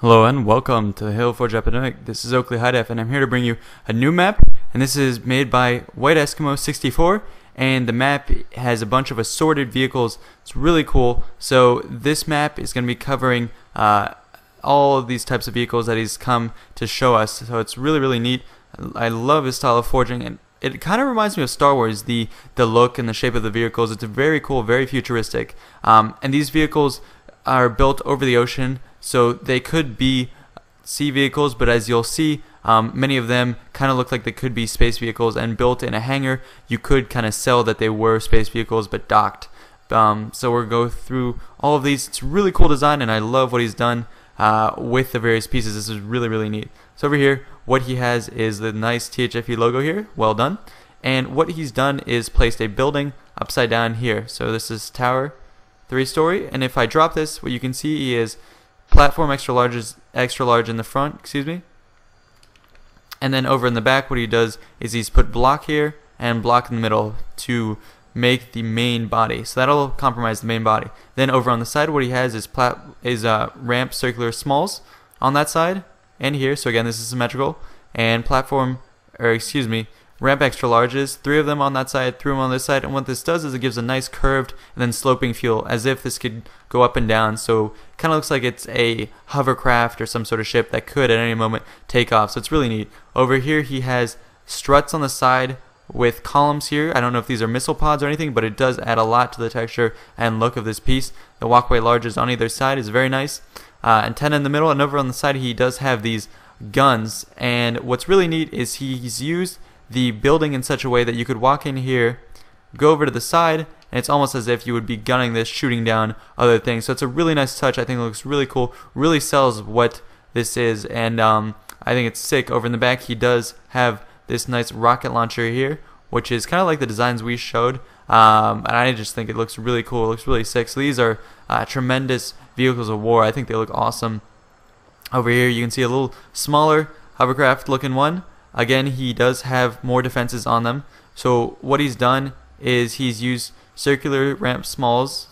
Hello and welcome to the Halo Forge Epidemic. This is Oakley HiDef and I'm here to bring you a new map, and this is made by White Eskimo 64, and the map has a bunch of assorted vehicles. It's really cool. So this map is going to be covering all of these types of vehicles that he's come to show us. So it's really neat. I love his style of forging, and it kind of reminds me of Star Wars, the look and the shape of the vehicles. It's very cool, very futuristic, and these vehicles are built over the ocean, so they could be sea vehicles, but as you'll see, many of them kind of look like they could be space vehicles, and built in a hangar you could kind of sell that they were space vehicles but docked. So we'll go through all of these. It's a really cool design, and I love what he's done with the various pieces. This is really neat. So over here, what he has is the nice THFE logo here, well done, and what he's done is placed a building upside down here. So this is tower 3-story, and if I drop this, what you can see is platform extra large in the front, and then over in the back what he does is he's put block here and block in the middle to make the main body, so that'll compromise the main body. Then over on the side what he has is ramp circular smalls on that side and here, so again this is symmetrical, and ramp extra larges, 3 of them on that side, 3 of them on this side, and what this does is it gives a nice curved and then sloping feel, as if this could go up and down, so kind of looks like it's a hovercraft or some sort of ship that could at any moment take off, so it's really neat. Over here he has struts on the side with columns here. I don't know if these are missile pods or anything, but it does add a lot to the texture and look of this piece. The walkway larges on either side is very nice, antenna in the middle, and over on the side he does have these guns, and what's really neat is he's used the building in such a way that you could walk in here, go over to the side, and it's almost as if you would be gunning this, shooting down other things. So it's a really nice touch. I think it looks really cool, really sells what this is, and I think it's sick. Over in the back he does have this nice rocket launcher here, which is kind of like the designs we showed, and I just think it looks really cool. It looks really sick. So these are tremendous vehicles of war. I think they look awesome. Over here you can see a little smaller hovercraft looking one. Again, he does have more defenses on them. So what he's done is he's used circular ramp smalls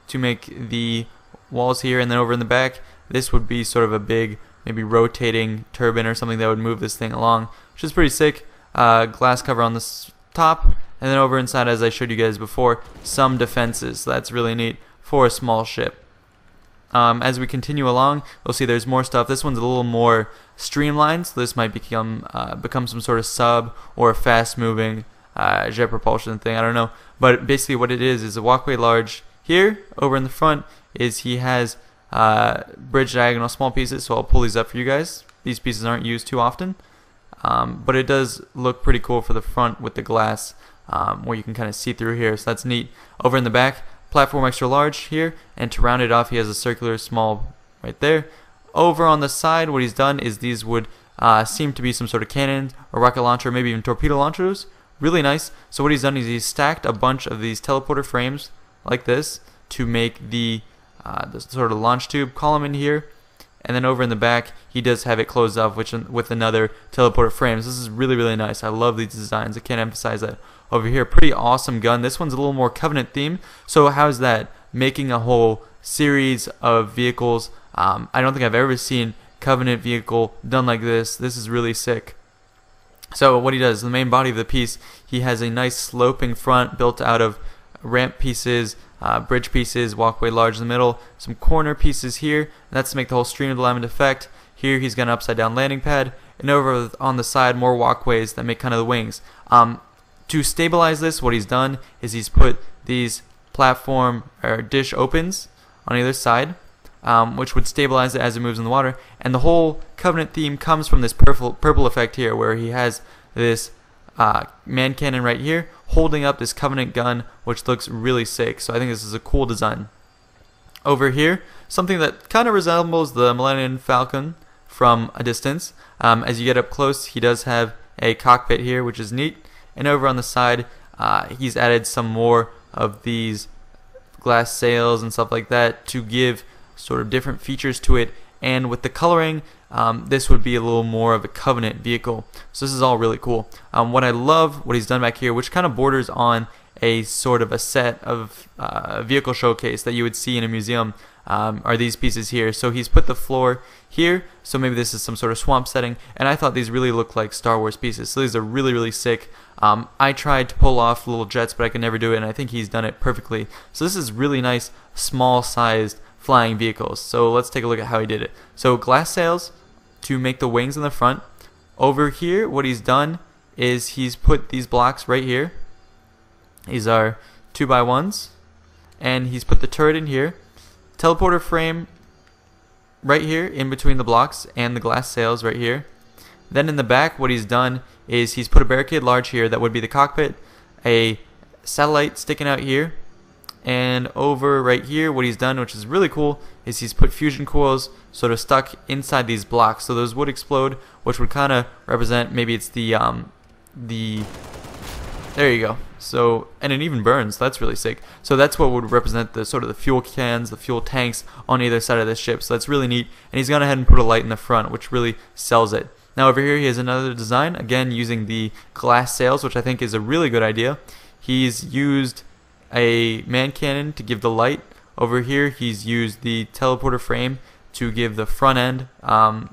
to make the walls here, and then over in the back this would be sort of a big, maybe rotating turbine or something that would move this thing along, which is pretty sick. Glass cover on the top, and then over inside, as I showed you guys before, some defenses. So that's really neat for a small ship. As we continue along, we'll see there's more stuff. This one's a little more streamlined, so this might become some sort of sub or a fast-moving jet propulsion thing. I don't know, but basically what it is a walkway large here. Over in the front is he has bridge diagonal small pieces, so I'll pull these up for you guys. These pieces aren't used too often, but it does look pretty cool for the front with the glass, where you can kind of see through here, so that's neat. Over in the back, platform extra large here, and to round it off he has a circular small right there. Over on the side what he's done is these would seem to be some sort of cannon or rocket launcher, maybe even torpedo launchers. Really nice. So what he's done is he's stacked a bunch of these teleporter frames like this to make the sort of launch tube column in here, and then over in the back he does have it closed off with another teleporter frame. So this is really nice. I love these designs. I can't emphasize that. Over here, pretty awesome gun. This one's a little more Covenant themed. So how's that? Making a whole series of vehicles. I don't think I've ever seen Covenant vehicle done like this. This is really sick. So what he does, the main body of the piece, he has a nice sloping front built out of ramp pieces, bridge pieces, walkway large in the middle, some corner pieces here, and that's to make the whole stream of alignment effect. Here he's got an upside down landing pad, and over on the side more walkways that make kind of the wings. To stabilize this, what he's done is he's put these platform or dish opens on either side, which would stabilize it as it moves in the water. And the whole Covenant theme comes from this purple effect here, where he has this man cannon right here holding up this Covenant gun, which looks really sick. So I think this is a cool design. Over here, something that kind of resembles the Millennium Falcon from a distance. As you get up close, he does have a cockpit here, which is neat. And over on the side, he's added some more of these glass sails and stuff like that to give sort of different features to it. And with the coloring, this would be a little more of a Covenant vehicle. So this is all really cool. What I love, what he's done back here, which kind of borders on a sort of a set of vehicle showcase that you would see in a museum, are these pieces here. So he's put the floor here, so maybe this is some sort of swamp setting, and I thought these really looked like Star Wars pieces, so these are really sick. I tried to pull off little jets, but I could never do it, and I think he's done it perfectly. So this is really nice, small-sized flying vehicles. So let's take a look at how he did it. So glass sails to make the wings in the front. Over here, what he's done is he's put these blocks right here. These are 2x1s, and he's put the turret in here. Teleporter frame right here in between the blocks, and the glass sails right here. Then in the back, what he's done is he's put a barricade large here that would be the cockpit, a satellite sticking out here, and over right here what he's done, which is really cool, is he's put fusion coils sort of stuck inside these blocks, so those would explode, which would kind of represent, maybe it's the there you go. So, and it even burns. That's really sick. So that's what would represent the sort of the fuel cans, the fuel tanks on either side of this ship. So that's really neat. And he's gone ahead and put a light in the front, which really sells it. Now over here he has another design, again using the glass sails, which I think is a really good idea. He's used a man cannon to give the light. Over here he's used the teleporter frame to give the front end, kind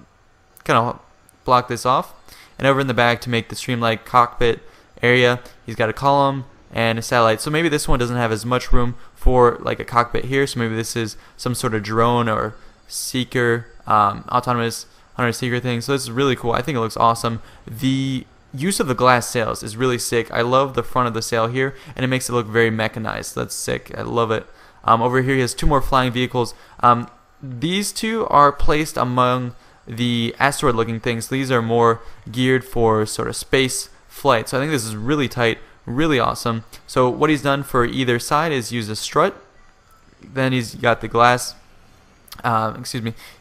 of block this off. And over in the back to make the streamlined cockpit area, he's got a column and a satellite. So maybe this one doesn't have as much room for like a cockpit here, so maybe this is some sort of drone or seeker, autonomous hunter seeker thing. So this is really cool. I think it looks awesome. The use of the glass sails is really sick. I love the front of the sail here, and it makes it look very mechanized. That's sick. I love it. Over here he has two more flying vehicles. These two are placed among the asteroid looking things. These are more geared for sort of space flight. So I think this is really tight, really awesome. So what he's done for either side is use a strut. Then he's got the glass,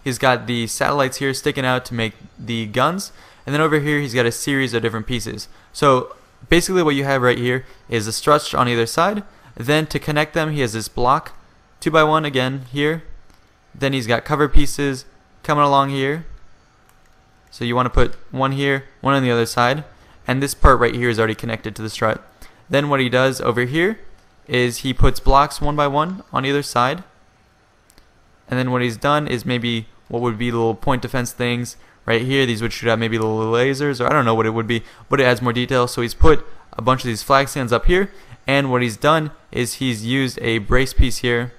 he's got the satellites here sticking out to make the guns. And then over here he's got a series of different pieces. So basically what you have right here is a strut on either side. Then to connect them he has this block, 2x1 again here. Then he's got cover pieces coming along here. So you want to put one here, one on the other side. And this part right here is already connected to the strut. Then what he does over here is he puts blocks 1x1 on either side. And then what he's done is maybe what would be little point defense things right here. These would shoot out maybe little lasers, or I don't know what it would be, but it adds more detail. So he's put a bunch of these flag stands up here. And what he's done is he's used a brace piece here,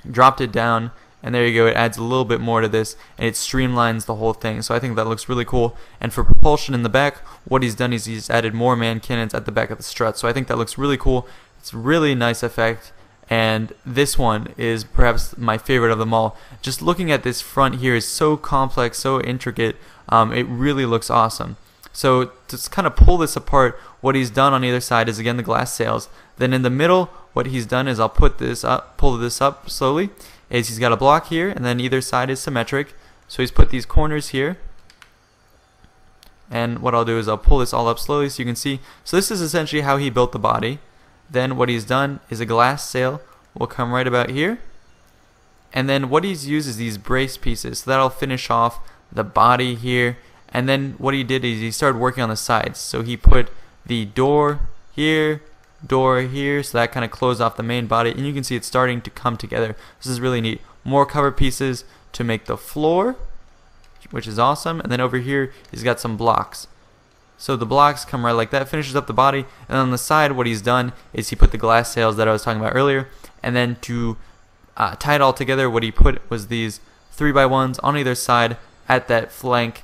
dropped it down, and there you go. It adds a little bit more to this, and it streamlines the whole thing. So I think that looks really cool. And for propulsion in the back, what he's done is he's added more man cannons at the back of the strut. So I think that looks really cool. It's a really nice effect. And this one is perhaps my favorite of them all. Just looking at this front here is so complex, so intricate. It really looks awesome. So to kind of pull this apart, what he's done on either side is again the glass sails. Then in the middle, what he's done is I'll put this up, pull this up slowly. Is he's got a block here, and then either side is symmetric. So he's put these corners here. And what I'll do is I'll pull this all up slowly so you can see. So this is essentially how he built the body. Then what he's done is a glass sail will come right about here. And then what he's used is these brace pieces. So that'll finish off the body here. And then what he did is he started working on the sides. So he put the door here, so that kind of closed off the main body, and you can see it's starting to come together. This is really neat. More cover pieces to make the floor, which is awesome. And then over here he's got some blocks. So the blocks come right like that, finishes up the body. And on the side what he's done is he put the glass sails that I was talking about earlier, and then to tie it all together, what he put was these 3x1s on either side at that flank,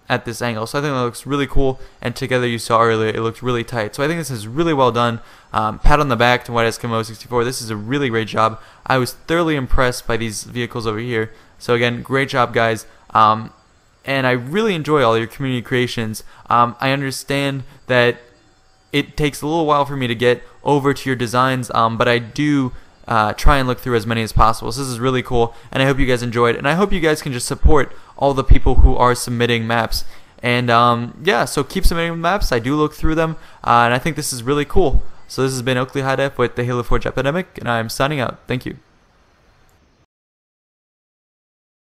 at this angle. So I think that looks really cool, and together you saw earlier it looked really tight. So I think this is really well done. Pat on the back to White Eskimo 64. This is a really great job. I was thoroughly impressed by these vehicles over here. So again, great job guys. And I really enjoy all your community creations. I understand that it takes a little while for me to get over to your designs, but I do try and look through as many as possible. So this is really cool, and I hope you guys enjoyed, and I hope you guys can just support all the people who are submitting maps. And yeah, so keep submitting maps. I do look through them, and I think this is really cool. So this has been Oakley HiDef with the Halo Forge Epidemic, and I'm signing out. Thank you.